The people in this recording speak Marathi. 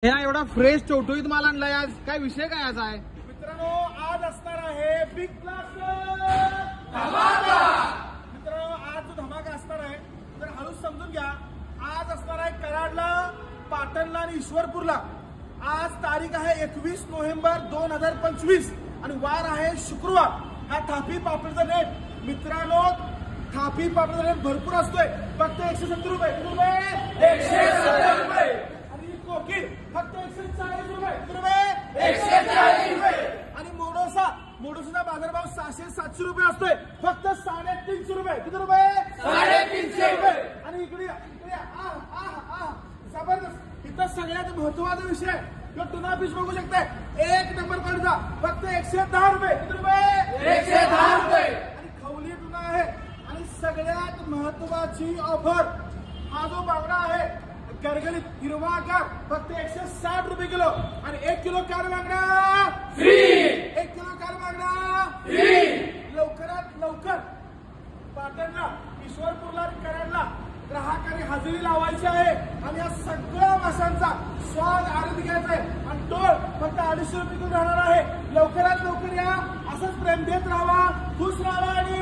या एवढा फ्रेश टवटवीत माल आणलाय आज, काय विषय काय आज आहे? मित्रांनो, आज असणार आहे बिग ब्लास्ट धमाका। मित्रांनो, आज जो धमाका असणार आहे तर हळूच समजून घ्या। आज असणार आहे कराडला, पाटणला आणि ईश्वरपूरला। आज तारीख आहे 21 नोव्हेंबर 2025 आणि वार आहे शुक्रवार। हा थापी पापडचा रेट मित्रांनो, थापी पापडचा रेट भरपूर असतोय, फक्त 170 रुपये। 170 रुपये आणि कोकिल फक्त 140 रुपये 140 रुपये आणि मोडोसाचा बाजारभाव 600-700 रुपये असतोय, फक्त 350 रुपये। किती रुपये? 350 रुपये। आणि इकडे जबरदस्त, इथं सगळ्यात महत्वाचा विषय जो टुना फिश बघू शकताय, 1 नंबर क्वालिटीचा, फक्त 110 रुपये। किती रुपये? 110 रुपये। आणि खवली टुना आहे आणि सगळ्यात महत्वाची ऑफर, हा जो बांगडा आहे गरगरीत हिरवागार, फक्त 160 रुपये किलो आणि 1 किलो कार बांगडा फ्री। 1 किलो कार बांगडा फ्री। लवकरात लवकर पाटणला, ईश्वरपूरला आणि कराडला ग्राहकांनी हजेरी लावायची आहे आणि या सगळ्या माशांचा स्वाद आनंद घ्यायचा आहे आणि टोळ फक्त 250 रुपये किलो राहणार आहे। लवकरात लवकर या, असंच प्रेम देत राहा, खुश राहा आणि